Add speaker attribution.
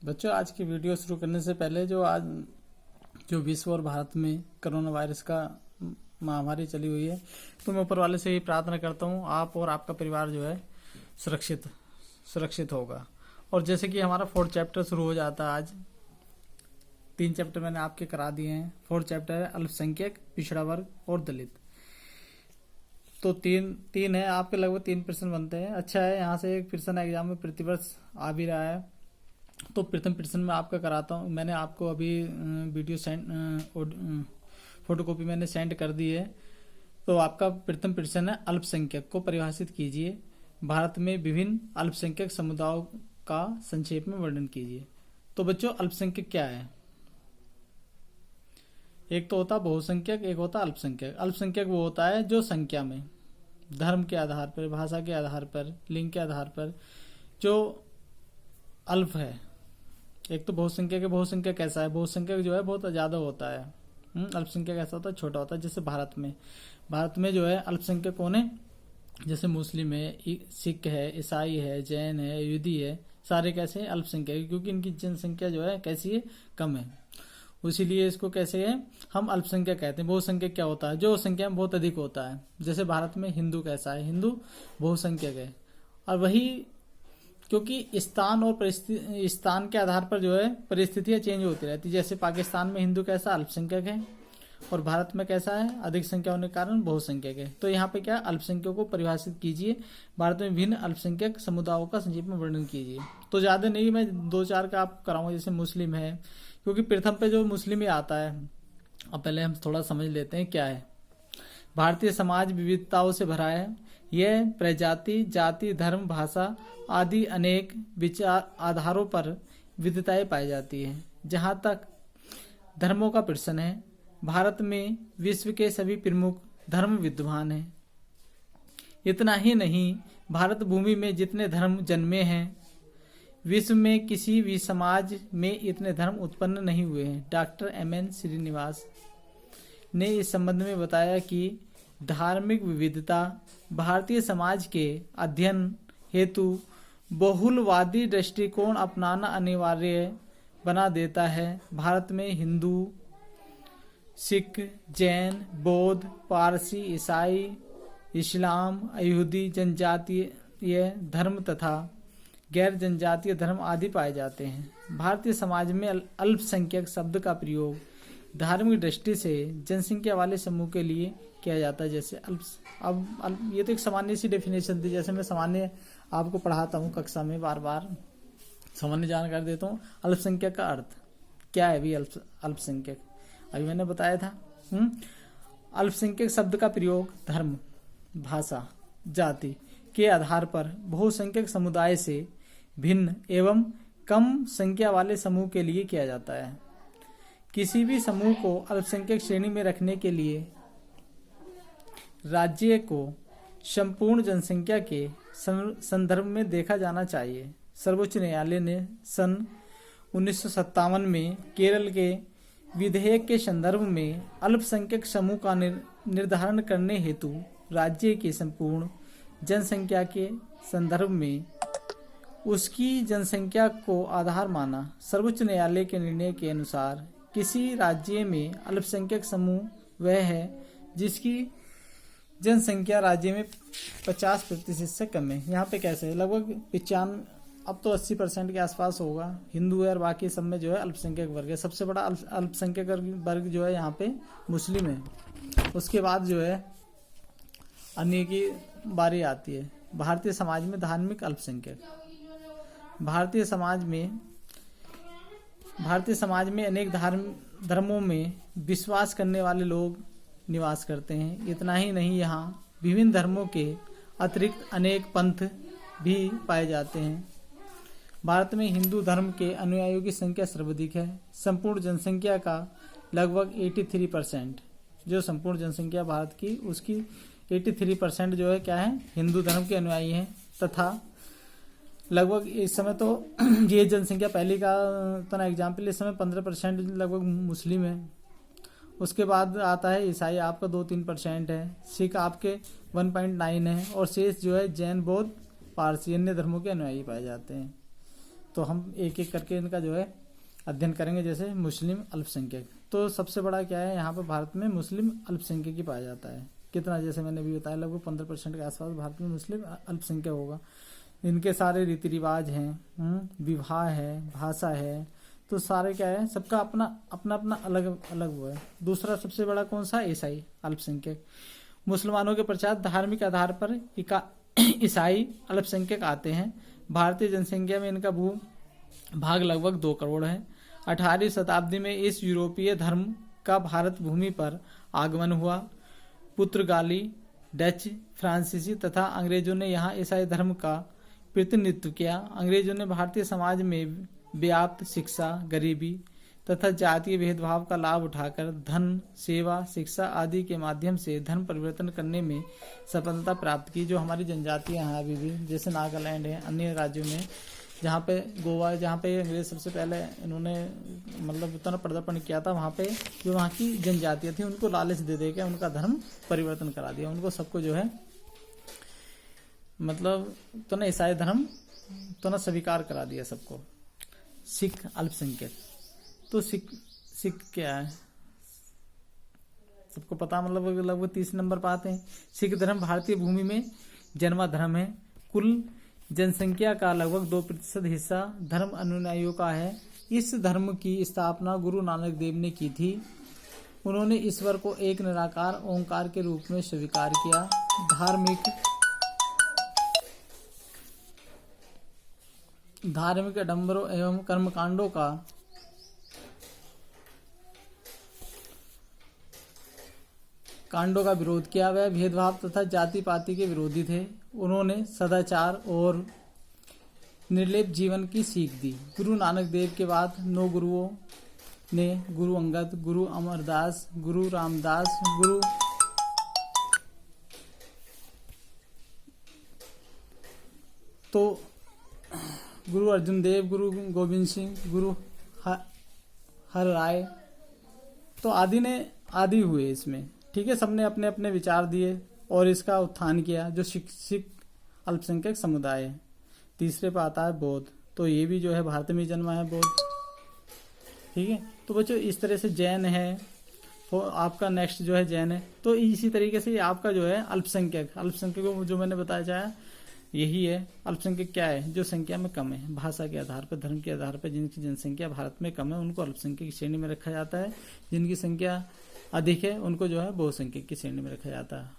Speaker 1: बच्चों, आज की वीडियो शुरू करने से पहले जो विश्व और भारत में कोरोना वायरस का महामारी चली हुई है, तो मैं ऊपर वाले से ही प्रार्थना करता हूँ आप और आपका परिवार जो है सुरक्षित होगा। और जैसे कि हमारा 4th चैप्टर शुरू हो जाता है आज। 3 चैप्टर मैंने आपके करा दिए हैं। 4th चैप्टर है अल्पसंख्यक, पिछड़ा वर्ग और दलित। तो तीन है आपके, लगभग 3 प्रश्न बनते हैं। अच्छा है, यहाँ से एक प्रश्न एग्जाम में प्रतिवर्ष आ भी रहा है, तो प्रथम प्रश्न में आपका कराता हूँ। मैंने आपको अभी वीडियो फोटोकॉपी मैंने सेंड कर दी है। तो आपका प्रथम प्रश्न है, अल्पसंख्यक को परिभाषित कीजिए। भारत में विभिन्न अल्पसंख्यक समुदायों का संक्षेप में वर्णन कीजिए। तो बच्चों, अल्पसंख्यक क्या है? एक तो होता बहुसंख्यक, एक होता अल्पसंख्यक। अल्पसंख्यक वो होता है जो संख्या में, धर्म के आधार पर, भाषा के आधार पर, लिंग के आधार पर जो अल्प है। एक तो बहुसंख्यक है। बहुसंख्यक कैसा है? बहुसंख्यक जो है बहुत ज्यादा होता है। अल्पसंख्यक ऐसा होता है छोटा होता है। जैसे भारत में जो है अल्पसंख्यक कौन है? जैसे मुस्लिम है, सिख है, ईसाई है, जैन है, यहूदी है, सारे कैसे हैं? अल्पसंख्यक, क्योंकि इनकी जनसंख्या जो है कैसी है? कम है। इसीलिए इसको कैसे है? हम अल्पसंख्यक कहते हैं। बहुसंख्यक क्या होता है? जो संख्या में बहुत अधिक होता है। जैसे भारत में हिंदू कैसा है? हिंदू बहुसंख्यक है। और वही क्योंकि स्थान के आधार पर जो है परिस्थितियां चेंज होती रहती। जैसे पाकिस्तान में हिंदू कैसा? अल्पसंख्यक है, और भारत में कैसा है? अधिक संख्या होने के कारण बहुसंख्यक है। तो यहाँ पे क्या? अल्पसंख्यकों को परिभाषित कीजिए। भारत में विभिन्न अल्पसंख्यक समुदायों का संक्षेप में वर्णन कीजिए। तो ज्यादा नहीं, मैं 2-4 का आप कराऊंगा। जैसे मुस्लिम है, क्योंकि प्रथम पे जो मुस्लिम ही आता है। अब पहले हम थोड़ा समझ लेते हैं क्या है। भारतीय समाज विविधताओं से भरा है। यह प्रजाति, जाति, धर्म, भाषा आदि अनेक विचार आधारों पर विविधताएं पाई जाती है। जहां तक धर्मों का प्रश्न है, भारत में विश्व के सभी प्रमुख धर्म विद्यमान हैं। इतना ही नहीं, भारत भूमि में जितने धर्म जन्मे हैं, विश्व में किसी भी समाज में इतने धर्म उत्पन्न नहीं हुए हैं। डॉक्टर MN श्रीनिवास ने इस संबंध में बताया कि धार्मिक विविधता भारतीय समाज के अध्ययन हेतु बहुलवादी दृष्टिकोण अपनाना अनिवार्य बना देता है। भारत में हिंदू, सिख, जैन, बौद्ध, पारसी, ईसाई, इस्लाम, यहूदी, जनजातीय धर्म तथा गैर जनजातीय धर्म आदि पाए जाते हैं। भारतीय समाज में अल्पसंख्यक शब्द का प्रयोग धार्मिक दृष्टि से जनसंख्या वाले समूह के लिए किया जाता है। जैसे अब ये तो एक सामान्य सी डेफिनेशन थी। जैसे मैं सामान्य आपको पढ़ाता हूँ कक्षा में, बार बार सामान्य जानकारी देता हूँ। अल्पसंख्यक का अर्थ क्या है? भी अल्पसंख्यक अभी मैंने बताया था। अल्पसंख्यक शब्द का प्रयोग धर्म, भाषा, जाति के आधार पर बहुसंख्यक समुदाय से भिन्न एवं कम संख्या वाले समूह के लिए किया जाता है। किसी भी समूह को अल्पसंख्यक श्रेणी में रखने के लिए राज्य को संपूर्ण जनसंख्या के संदर्भ में देखा जाना चाहिए। सर्वोच्च न्यायालय ने सन 1957 में केरल के विधेयक के संदर्भ में अल्पसंख्यक समूह का निर्धारण करने हेतु राज्य की संपूर्ण जनसंख्या के संदर्भ में उसकी जनसंख्या को आधार माना। सर्वोच्च न्यायालय के निर्णय के अनुसार किसी राज्य में अल्पसंख्यक समूह वह है जिसकी जनसंख्या राज्य में 50% से कम है। यहाँ पे कैसे है? लगभग 95, अब तो 80% के आसपास होगा। हिंदू है और बाकी सब में जो है अल्पसंख्यक वर्ग है। सबसे बड़ा अल्पसंख्यक वर्ग जो है यहाँ पे मुस्लिम है। उसके बाद जो है अन्य की बारी आती है। भारतीय समाज में धार्मिक अल्पसंख्यक। भारतीय समाज में अनेक धर्मों में विश्वास करने वाले लोग निवास करते हैं। इतना ही नहीं, यहाँ विभिन्न धर्मों के अतिरिक्त अनेक पंथ भी पाए जाते हैं। भारत में हिंदू धर्म के अनुयायियों की संख्या सर्वाधिक है। संपूर्ण जनसंख्या का लगभग 83%, जो संपूर्ण जनसंख्या भारत की, उसकी 83% जो है क्या है? हिंदू धर्म के अनुयायी हैं। तथा लगभग इस समय तो ये जनसंख्या पहले का तना एग्जाम्पल, इस समय 15% लगभग मुस्लिम है। उसके बाद आता है ईसाई, आपका 2-3% है। सिख आपके 1.9 है। और शेष जो है जैन, बौद्ध, पारसी, अन्य धर्मों के अनुयायी पाए जाते हैं। तो हम एक एक करके इनका जो है अध्ययन करेंगे। जैसे मुस्लिम अल्पसंख्यक, तो सबसे बड़ा क्या है यहाँ पर भारत में मुस्लिम अल्पसंख्यक ही पाया जाता है। कितना, जैसे मैंने भी बताया, लगभग 15% के आसपास भारत में मुस्लिम अल्पसंख्यक होगा। इनके सारे रीति रिवाज हैं, विवाह है, भाषा है, तो सारे क्या है, सबका अपना अपना अलग अलग वो है। दूसरा सबसे बड़ा कौन सा, ईसाई अल्पसंख्यक। मुसलमानों के पश्चात धार्मिक आधार पर ईसाई अल्पसंख्यक आते हैं। भारतीय जनसंख्या में इनका भू भाग लगभग 2 करोड़ है। 18वीं शताब्दी में इस यूरोपीय धर्म का भारत भूमि पर आगमन हुआ। पुर्तगाली, डच, फ्रांसीसी तथा अंग्रेजों ने यहाँ ईसाई धर्म का प्रतिनिधित्व किया। अंग्रेजों ने भारतीय समाज में व्याप्त शिक्षा, गरीबी तथा जातीय भेदभाव का लाभ उठाकर धन, सेवा, शिक्षा आदि के माध्यम से धर्म परिवर्तन करने में सफलता प्राप्त की। जो हमारी जनजातियां हैं अभी भी, जैसे नागालैंड है, अन्य राज्यों में, जहाँ पे गोवा, जहाँ पे अंग्रेज सबसे पहले इन्होंने मतलब उतना पदार्पण किया था, वहाँ पे जो वहाँ की जनजातियां थी उनको लालच दे दे के उनका धर्म परिवर्तन करा दिया। उनको सबको जो है मतलब तो ना ईसाई धर्म तो ना स्वीकार करा दिया सबको। सिख अल्पसंख्यक, तो सिख क्या है सबको पता, मतलब लगभग 30 नंबर पर आते हैं। सिख धर्म भारतीय भूमि में जन्मा धर्म है। कुल जनसंख्या का लगभग 2% हिस्सा धर्म अनुयायियों का है। इस धर्म की स्थापना गुरु नानक देव ने की थी। उन्होंने ईश्वर को एक निराकार ओंकार के रूप में स्वीकार किया। धार्मिक आडंबरों एवं कर्मकांडों का विरोध किया। वह भेदभाव तथा जाति पाति के विरोधी थे। उन्होंने सदाचार और निर्लेप जीवन की सीख दी। गुरु नानक देव के बाद 9 गुरुओं ने, गुरु अंगद, गुरु अमरदास, गुरु रामदास, गुरु अर्जुन देव, गुरु गोविंद सिंह, गुरु हर राय, तो आदि हुए इसमें। ठीक है, सबने अपने अपने विचार दिए और इसका उत्थान किया। जो सिख अल्पसंख्यक समुदाय है। तीसरे पर आता है बौद्ध, तो ये भी जो है भारत में जन्मा है बौद्ध। ठीक है, तो बच्चों इस तरह से जैन है, तो आपका नेक्स्ट जो है जैन है। तो इसी तरीके से आपका जो है अल्पसंख्यक को जो मैंने बताया चाहे यही है। अल्पसंख्यक क्या है, जो संख्या में कम है, भाषा के आधार पर, धर्म के आधार पर जिनकी जनसंख्या भारत में कम है उनको अल्पसंख्यक की श्रेणी में रखा जाता है। जिनकी संख्या अधिक है उनको जो है बहुसंख्यक की श्रेणी में रखा जाता है।